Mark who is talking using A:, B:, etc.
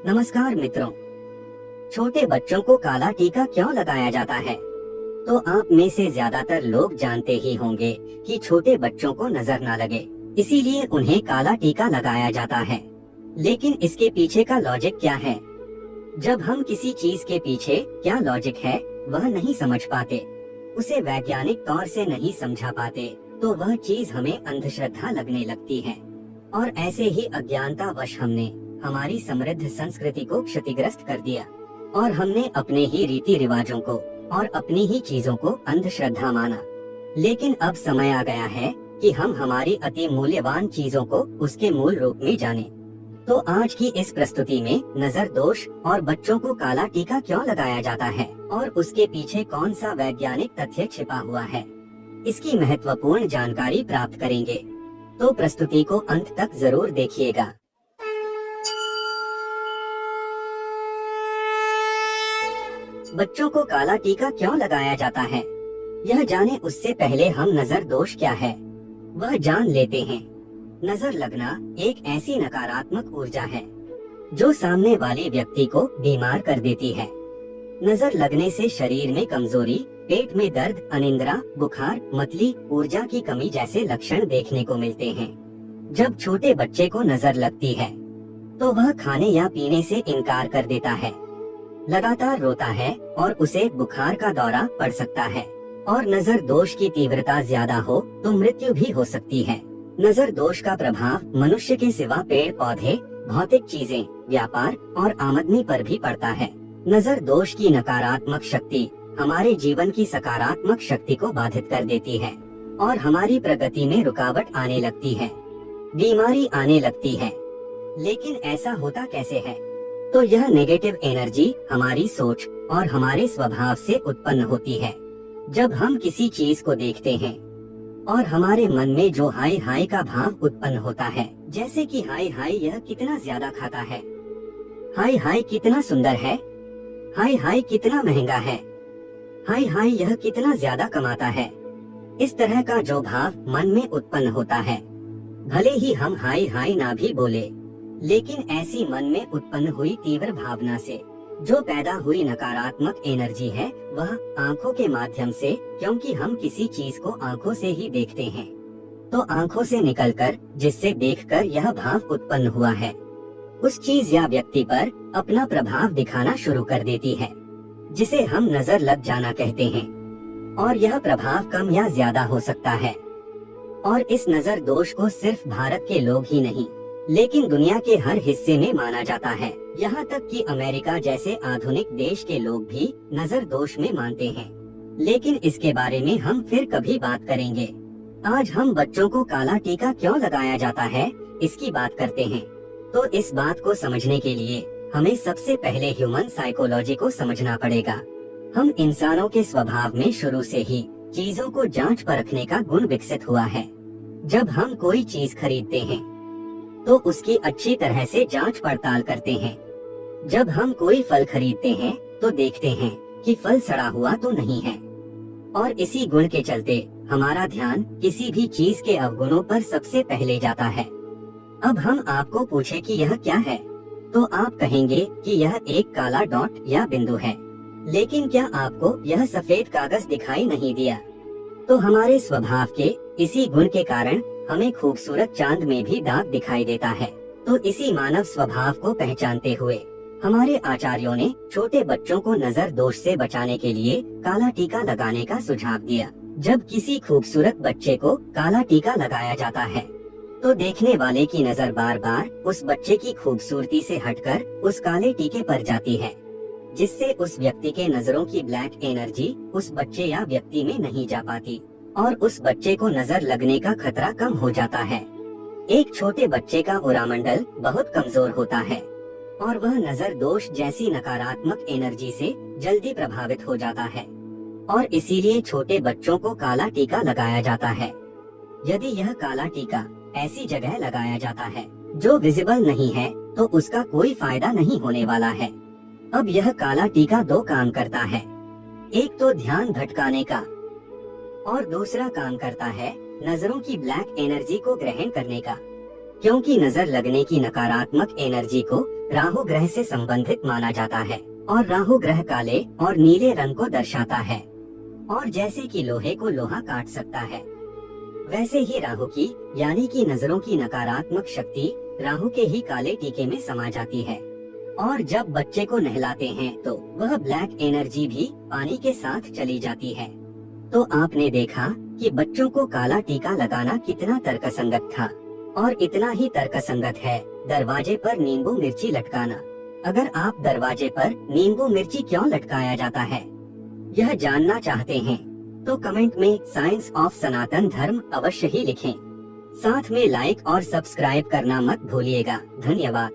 A: नमस्कार मित्रों। छोटे बच्चों को काला टीका क्यों लगाया जाता है? तो आप में से ज्यादातर लोग जानते ही होंगे कि छोटे बच्चों को नजर ना लगे, इसीलिए उन्हें काला टीका लगाया जाता है। लेकिन इसके पीछे का लॉजिक क्या है? जब हम किसी चीज के पीछे क्या लॉजिक है वह नहीं समझ पाते, उसे वैज्ञानिक तौर से नहीं समझा पाते, तो वह चीज हमें अंधश्रद्धा लगने लगती है। और ऐसे ही अज्ञानतावश हमने हमारी समृद्ध संस्कृति को क्षतिग्रस्त कर दिया और हमने अपने ही रीति रिवाजों को और अपनी ही चीजों को अंधश्रद्धा माना। लेकिन अब समय आ गया है कि हम हमारी अति मूल्यवान चीजों को उसके मूल रूप में जानें। तो आज की इस प्रस्तुति में नजर दोष और बच्चों को काला टीका क्यों लगाया जाता है और उसके पीछे कौन सा वैज्ञानिक तथ्य छिपा हुआ है, इसकी महत्वपूर्ण जानकारी प्राप्त करेंगे। तो प्रस्तुति को अंत तक जरूर देखिएगा। बच्चों को काला टीका क्यों लगाया जाता है, यह जाने उससे पहले हम नजर दोष क्या है वह जान लेते हैं। नजर लगना एक ऐसी नकारात्मक ऊर्जा है जो सामने वाले व्यक्ति को बीमार कर देती है। नजर लगने से शरीर में कमजोरी, पेट में दर्द, अनिद्रा, बुखार, मतली, ऊर्जा की कमी जैसे लक्षण देखने को मिलते हैं। जब छोटे बच्चे को नजर लगती है तो वह खाने या पीने से इनकार कर देता है, लगातार रोता है और उसे बुखार का दौरा पड़ सकता है। और नजर दोष की तीव्रता ज्यादा हो तो मृत्यु भी हो सकती है। नजर दोष का प्रभाव मनुष्य के सिवा पेड़ पौधे, भौतिक चीजें, व्यापार और आमदनी पर भी पड़ता है। नजर दोष की नकारात्मक शक्ति हमारे जीवन की सकारात्मक शक्ति को बाधित कर देती है और हमारी प्रगति में रुकावट आने लगती है, बीमारी आने लगती है। लेकिन ऐसा होता कैसे है? तो यह नेगेटिव एनर्जी हमारी सोच और हमारे स्वभाव से उत्पन्न होती है। जब हम किसी चीज को देखते हैं और हमारे मन में जो हाय हाय का भाव उत्पन्न होता है, जैसे कि हाय हाय यह कितना ज्यादा खाता है, हाय हाय कितना सुंदर है, हाय हाय कितना महंगा है, हाय हाय यह कितना ज्यादा कमाता है, इस तरह का जो भाव मन में उत्पन्न होता है, भले ही हम हाय हाय ना भी बोले, लेकिन ऐसी मन में उत्पन्न हुई तीव्र भावना से जो पैदा हुई नकारात्मक एनर्जी है वह आंखों के माध्यम से, क्योंकि हम किसी चीज को आंखों से ही देखते हैं, तो आंखों से निकलकर जिससे देखकर यह भाव उत्पन्न हुआ है उस चीज या व्यक्ति पर अपना प्रभाव दिखाना शुरू कर देती है, जिसे हम नजर लग जाना कहते हैं। और यह प्रभाव कम या ज्यादा हो सकता है। और इस नजर दोष को सिर्फ भारत के लोग ही नहीं लेकिन दुनिया के हर हिस्से में माना जाता है। यहाँ तक कि अमेरिका जैसे आधुनिक देश के लोग भी नजर दोष में मानते हैं। लेकिन इसके बारे में हम फिर कभी बात करेंगे। आज हम बच्चों को काला टीका क्यों लगाया जाता है इसकी बात करते हैं। तो इस बात को समझने के लिए हमें सबसे पहले ह्यूमन साइकोलॉजी को समझना पड़ेगा। हम इंसानों के स्वभाव में शुरू से ही चीजों को जांच परखने का गुण विकसित हुआ है। जब हम कोई चीज खरीदते हैं तो उसकी अच्छी तरह से जांच पड़ताल करते हैं। जब हम कोई फल खरीदते हैं तो देखते हैं कि फल सड़ा हुआ तो नहीं है। और इसी गुण के चलते हमारा ध्यान किसी भी चीज के अवगुणों पर सबसे पहले जाता है। अब हम आपको पूछे कि यह क्या है, तो आप कहेंगे कि यह एक काला डॉट या बिंदु है। लेकिन क्या आपको यह सफेद कागज दिखाई नहीं दिया? तो हमारे स्वभाव के इसी गुण के कारण हमें खूबसूरत चांद में भी दाग दिखाई देता है। तो इसी मानव स्वभाव को पहचानते हुए हमारे आचार्यों ने छोटे बच्चों को नजर दोष से बचाने के लिए काला टीका लगाने का सुझाव दिया। जब किसी खूबसूरत बच्चे को काला टीका लगाया जाता है तो देखने वाले की नजर बार बार उस बच्चे की खूबसूरती से हटकर उस काले टीके पर जाती है, जिससे उस व्यक्ति के नजरों की ब्लैक एनर्जी उस बच्चे या व्यक्ति में नहीं जा पाती और उस बच्चे को नजर लगने का खतरा कम हो जाता है। एक छोटे बच्चे का उरामंडल बहुत कमजोर होता है और वह नजर दोष जैसी नकारात्मक एनर्जी से जल्दी प्रभावित हो जाता है और इसीलिए छोटे बच्चों को काला टीका लगाया जाता है। यदि यह काला टीका ऐसी जगह लगाया जाता है जो विजिबल नहीं है तो उसका कोई फायदा नहीं होने वाला है। अब यह काला टीका दो काम करता है, एक तो ध्यान भटकाने का और दूसरा काम करता है नजरों की ब्लैक एनर्जी को ग्रहण करने का, क्योंकि नजर लगने की नकारात्मक एनर्जी को राहु ग्रह से संबंधित माना जाता है और राहु ग्रह काले और नीले रंग को दर्शाता है। और जैसे कि लोहे को लोहा काट सकता है, वैसे ही राहु की यानी कि नजरों की नकारात्मक शक्ति राहु के ही काले टीके में समा जाती है। और जब बच्चे को नहलाते हैं तो वह ब्लैक एनर्जी भी पानी के साथ चली जाती है। तो आपने देखा कि बच्चों को काला टीका लगाना कितना तर्कसंगत था। और इतना ही तर्कसंगत है दरवाजे पर नींबू मिर्ची लटकाना। अगर आप दरवाजे पर नींबू मिर्ची क्यों लटकाया जाता है, यह जानना चाहते हैं तो कमेंट में साइंस ऑफ सनातन धर्म अवश्य ही लिखें। साथ में लाइक और सब्सक्राइब करना मत भूलिएगा। धन्यवाद।